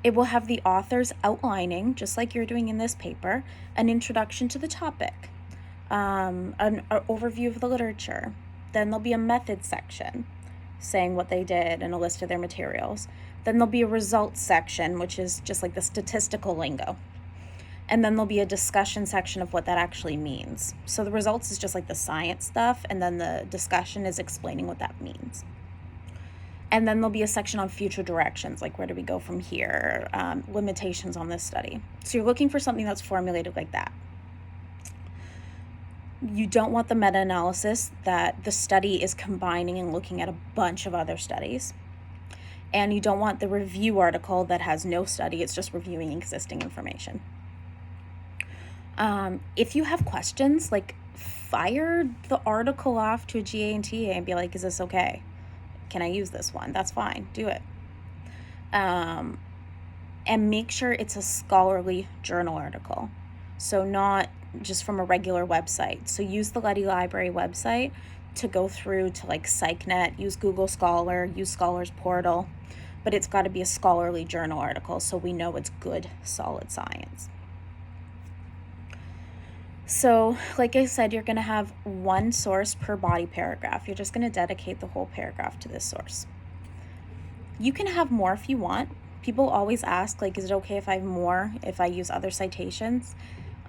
It will have the authors outlining, just like you're doing in this paper, an introduction to the topic, an overview of the literature. Then there'll be a methods section saying what they did and a list of their materials. Then there'll be a results section, which is just like the statistical lingo. And then there'll be a discussion section of what that actually means. So the results is just like the science stuff, and then the discussion is explaining what that means. And then there'll be a section on future directions, like where do we go from here, limitations on this study. So you're looking for something that's formulated like that. You don't want the meta-analysis that the study is combining and looking at a bunch of other studies. And you don't want the review article that has no study, it's just reviewing existing information. If you have questions, like fire the article off to a GA and TA and be like, is this okay? Can I use this one? That's fine, do it. And make sure it's a scholarly journal article. So not just from a regular website. So use the Letty Library website to go through to like PsycNet, use Google Scholar, use Scholars Portal, but it's got to be a scholarly journal article so we know it's good, solid science. So, like I said, you're going to have one source per body paragraph. You're just going to dedicate the whole paragraph to this source. You can have more if you want. People always ask, like, is it okay if I have more, if I use other citations?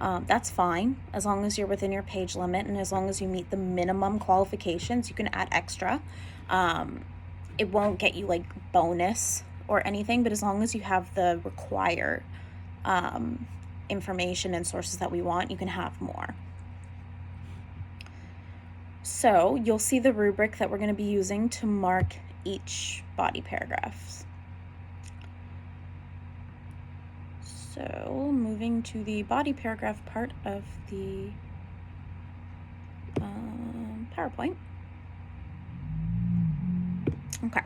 That's fine, as long as you're within your page limit and as long as you meet the minimum qualifications, you can add extra. It won't get you, like, bonus or anything, but as long as you have the required information and sources that we want, you can have more. So you'll see the rubric that we're going to be using to mark each body paragraph. So moving to the body paragraph part of the PowerPoint. Okay.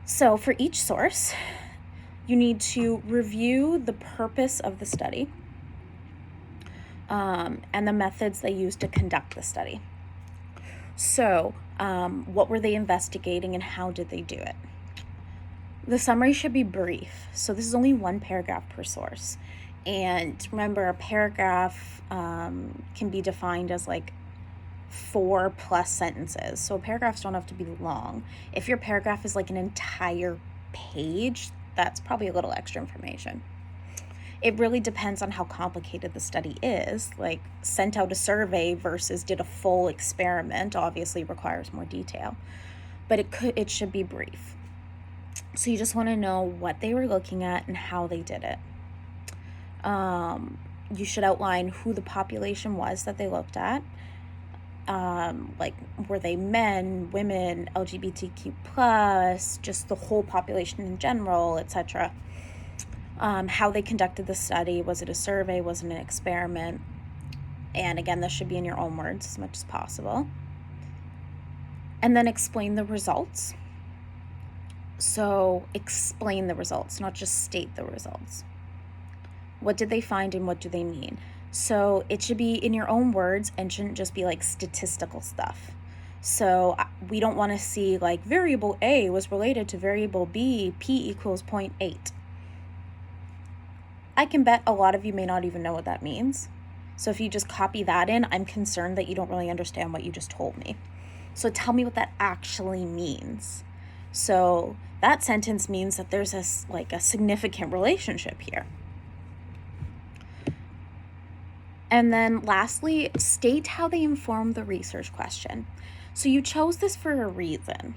So for each source, you need to review the purpose of the study and the methods they used to conduct the study. So what were they investigating and how did they do it? The summary should be brief. So this is only one paragraph per source. And remember, a paragraph can be defined as like 4+ sentences. So paragraphs don't have to be long. If your paragraph is like an entire page, that's probably a little extra information. It really depends on how complicated the study is. Like sent out a survey versus did a full experiment obviously requires more detail. But it should be brief. So you just want to know what they were looking at and how they did it. You should outline who the population was that they looked at. Like, were they men, women, LGBTQ+, just the whole population in general, etc. How they conducted the study. Was it a survey? Was it an experiment? And again, this should be in your own words as much as possible. And then explain the results. So explain the results, not just state the results. What did they find and what do they mean? So it should be in your own words and shouldn't just be like statistical stuff. So we don't want to see like variable A was related to variable B, P equals 0.8. I can bet a lot of you may not even know what that means. So if you just copy that in, I'm concerned that you don't really understand what you just told me. So tell me what that actually means. So that sentence means that there's a significant relationship here. And then lastly, state how they inform the research question. So you chose this for a reason.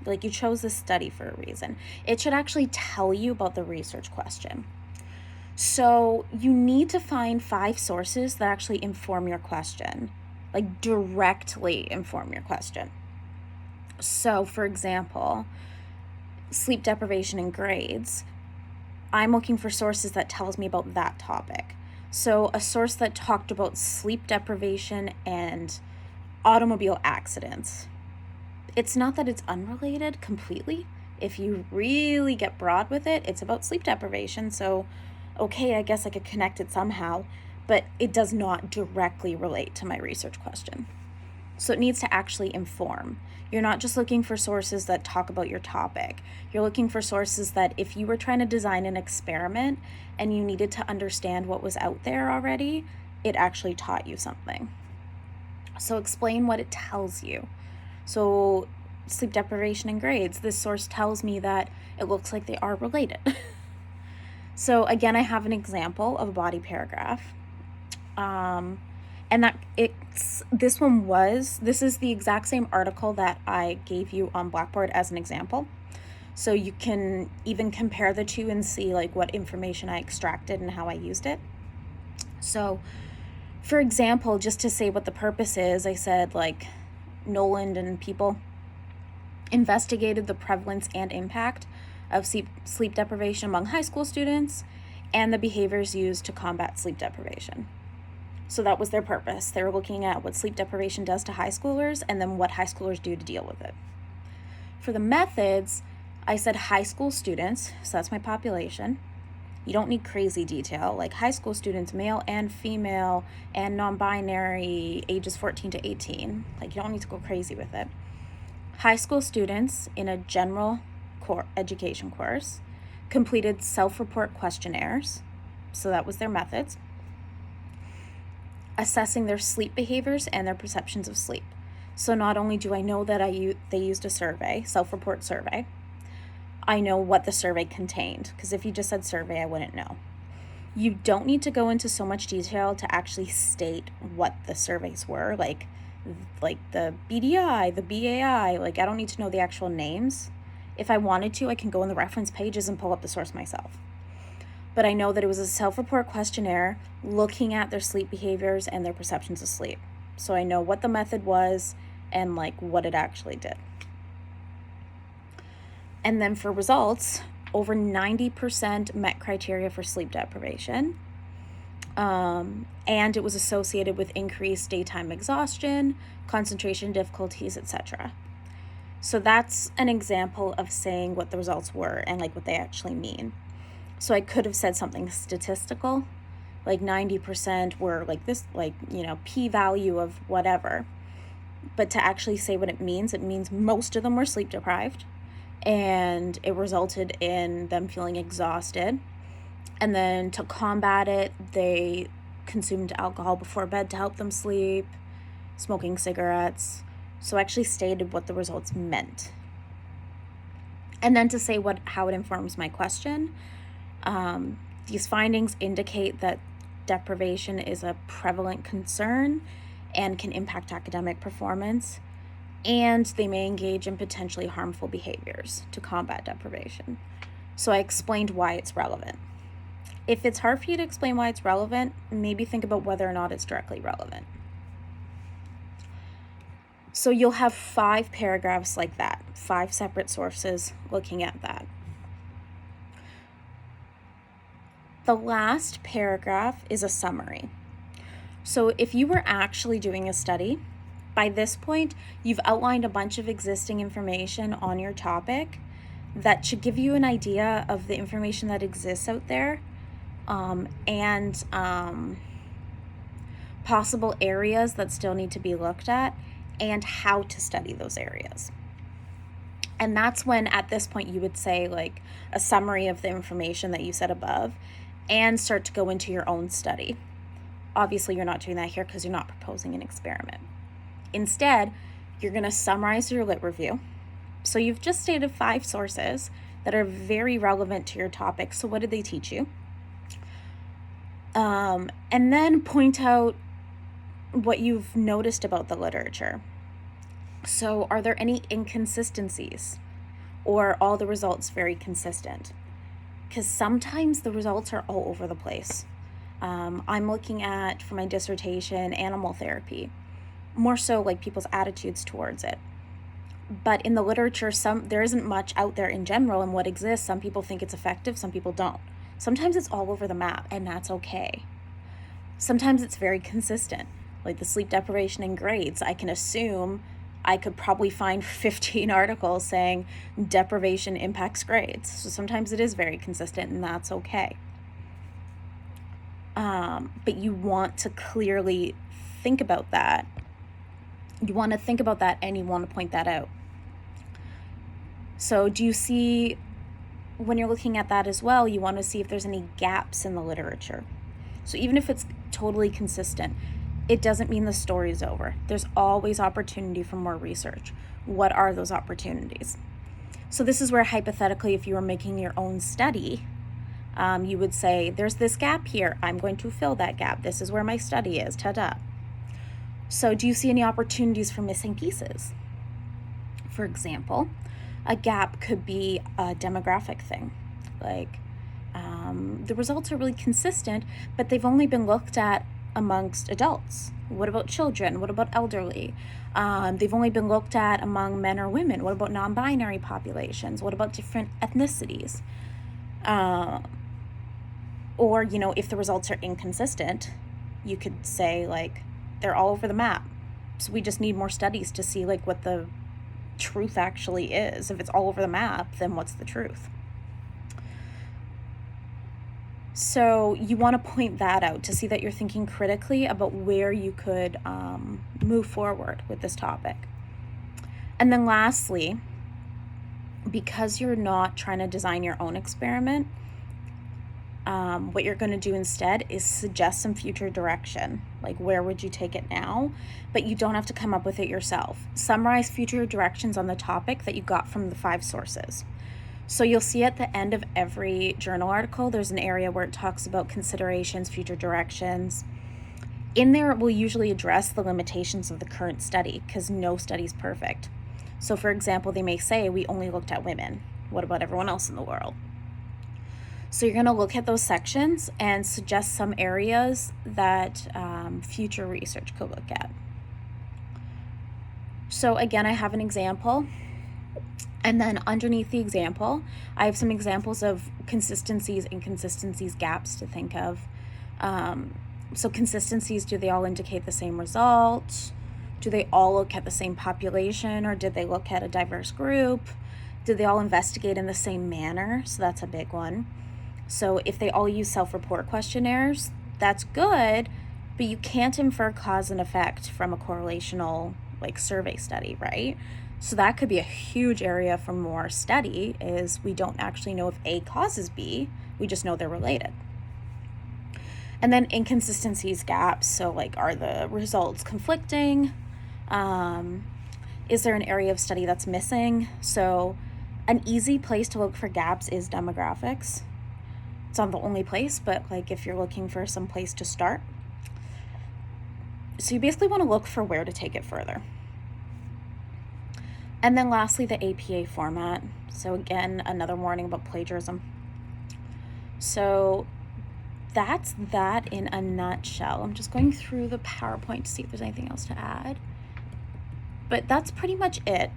Like you chose this study for a reason. It should actually tell you about the research question. So you need to find 5 sources that actually inform your question, like directly inform your question. So for example, sleep deprivation in grades, I'm looking for sources that tells me about that topic. So a source that talked about sleep deprivation and automobile accidents. It's not that it's unrelated completely. If you really get broad with it, it's about sleep deprivation. So, okay, I guess I could connect it somehow, but it does not directly relate to my research question. So it needs to actually inform. You're not just looking for sources that talk about your topic. You're looking for sources that if you were trying to design an experiment and you needed to understand what was out there already, it actually taught you something. So explain what it tells you. So sleep deprivation in grades, this source tells me that it looks like they are related. So again, I have an example of a body paragraph. And that this is the exact same article that I gave you on Blackboard as an example. So you can even compare the two and see like what information I extracted and how I used it. So for example, just to say what the purpose is, I said like Noland and people investigated the prevalence and impact of sleep deprivation among high school students and the behaviors used to combat sleep deprivation. So that was their purpose. They were looking at what sleep deprivation does to high schoolers and then what high schoolers do to deal with it. For the methods, I said high school students, so that's my population. You don't need crazy detail, like high school students, male and female and non-binary, ages 14 to 18. Like you don't need to go crazy with it. High school students in a general education course completed self-report questionnaires, so that was their methods. Assessing their sleep behaviors and their perceptions of sleep. So not only do I know that they used a survey, self-report survey, I know what the survey contained, because if you just said survey, I wouldn't know. You don't need to go into so much detail to actually state what the surveys were, like the BDI, the BAI, like I don't need to know the actual names. If I wanted to, I can go in the reference pages and pull up the source myself. But I know that it was a self-report questionnaire looking at their sleep behaviors and their perceptions of sleep. So I know what the method was and like what it actually did. And then for results, over 90% met criteria for sleep deprivation. And it was associated with increased daytime exhaustion, concentration difficulties, etc. So that's an example of saying what the results were and like what they actually mean. So I could have said something statistical, like 90% were like this, like, p-value of whatever. But to actually say what it means most of them were sleep deprived and it resulted in them feeling exhausted. And then to combat it, they consumed alcohol before bed to help them sleep, smoking cigarettes. So I actually stated what the results meant. And then to say how it informs my question. These findings indicate that deprivation is a prevalent concern and can impact academic performance, and they may engage in potentially harmful behaviors to combat deprivation. So I explained why it's relevant. If it's hard for you to explain why it's relevant, maybe think about whether or not it's directly relevant. So you'll have 5 paragraphs like that, 5 separate sources looking at that. The last paragraph is a summary. So if you were actually doing a study, by this point, you've outlined a bunch of existing information on your topic that should give you an idea of the information that exists out there, and possible areas that still need to be looked at and how to study those areas. And that's when, at this point, you would say like a summary of the information that you said above and start to go into your own study. Obviously, you're not doing that here because you're not proposing an experiment. Instead, you're going to summarize your lit review. So you've just stated 5 sources that are very relevant to your topic. So what did they teach you? And then point out what you've noticed about the literature. So are there any inconsistencies, or all the results very consistent? Because sometimes the results are all over the place. I'm looking at, for my dissertation, animal therapy, more so like people's attitudes towards it. But in the literature, there isn't much out there in general, and what exists, some people think it's effective, some people don't. Sometimes it's all over the map, and that's okay. Sometimes it's very consistent, like the sleep deprivation in grades. I can assume I could probably find 15 articles saying deprivation impacts grades. So sometimes it is very consistent, and that's okay. But you want to clearly think about that. You want to think about that, and you want to point that out. So do you see, when you're looking at that as well, you want to see if there's any gaps in the literature. So even if it's totally consistent, it doesn't mean the story's over. There's always opportunity for more research. What are those opportunities? So this is where, hypothetically, if you were making your own study, you would say, there's this gap here. I'm going to fill that gap. This is where my study is. Ta-da. So do you see any opportunities for missing pieces? For example, a gap could be a demographic thing. Like, the results are really consistent, but they've only been looked at amongst adults. What about children? What about elderly? They've only been looked at among men or women. What about non-binary populations? What about different ethnicities? Or, if the results are inconsistent, you could say, like, they're all over the map. So we just need more studies to see, like, what the truth actually is. If it's all over the map, then what's the truth? So you want to point that out to see that you're thinking critically about where you could move forward with this topic. And then lastly, because you're not trying to design your own experiment, what you're going to do instead is suggest some future direction. Like, where would you take it now? But you don't have to come up with it yourself. Summarize future directions on the topic that you got from the 5 sources. So you'll see at the end of every journal article, there's an area where it talks about considerations, future directions. In there, it will usually address the limitations of the current study, because no study's perfect. So for example, they may say, we only looked at women. What about everyone else in the world? So you're going to look at those sections and suggest some areas that future research could look at. So again, I have an example. And then underneath the example, I have some examples of consistencies, inconsistencies, gaps to think of. So consistencies, do they all indicate the same result? Do they all look at the same population, or did they look at a diverse group? Did they all investigate in the same manner? So that's a big one. So if they all use self-report questionnaires, that's good, but you can't infer cause and effect from a correlational, like, survey study, right? So that could be a huge area for more study, is we don't actually know if A causes B, we just know they're related. And then inconsistencies, gaps, so like, are the results conflicting? Is there an area of study that's missing? So an easy place to look for gaps is demographics. It's not the only place, but like, if you're looking for some place to start. So you basically want to look for where to take it further. And then lastly, the APA format. So again, another warning about plagiarism. So that's that in a nutshell. I'm just going through the PowerPoint to see if there's anything else to add. But that's pretty much it.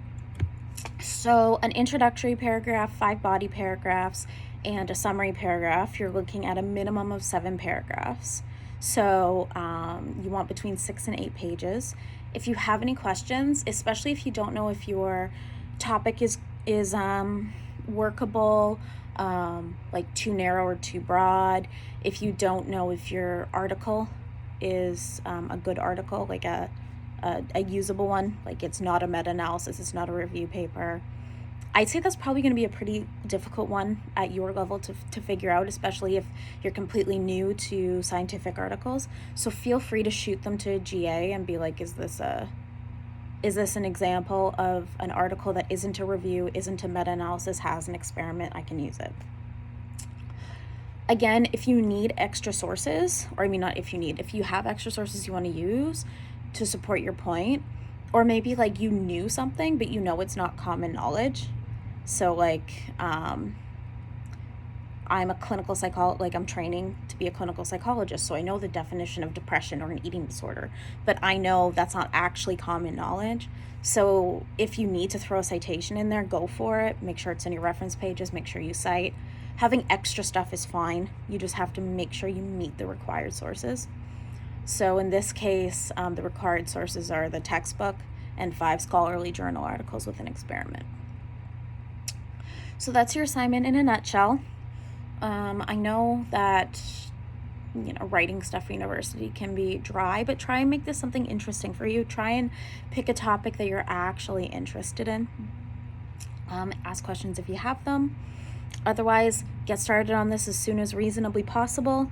So an introductory paragraph, 5 body paragraphs, and a summary paragraph. You're looking at a minimum of 7 paragraphs. So you want between 6 and 8 pages. If you have any questions, especially if you don't know if your topic is workable, like too narrow or too broad, if you don't know if your article is a good article, like a usable one, like it's not a meta-analysis, it's not a review paper, I'd say that's probably going to be a pretty difficult one at your level to figure out, especially if you're completely new to scientific articles. So feel free to shoot them to GA and be like, is this an example of an article that isn't a review, isn't a meta-analysis, has an experiment, I can use it. Again, if you need extra sources, or if you have extra sources you want to use to support your point, or maybe like you knew something, but you know it's not common knowledge. So like, I I'm a clinical psychologist, like I'm training to be a clinical psychologist, so I know the definition of depression or an eating disorder, but I know that's not actually common knowledge. So if you need to throw a citation in there, go for it. Make sure it's in your reference pages, make sure you cite. Having extra stuff is fine. You just have to make sure you meet the required sources. So in this case, the required sources are the textbook and 5 scholarly journal articles with an experiment. So that's your assignment in a nutshell. I know that writing stuff for university can be dry, but try and make this something interesting for you. Try and pick a topic that you're actually interested in. Ask questions if you have them. Otherwise, get started on this as soon as reasonably possible.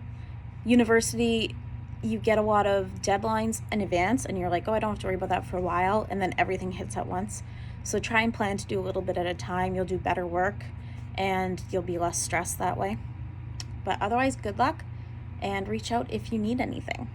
University, you get a lot of deadlines in advance, and you're like, oh, I don't have to worry about that for a while, and then everything hits at once. So try and plan to do a little bit at a time. You'll do better work, and you'll be less stressed that way. But otherwise, good luck, and reach out if you need anything.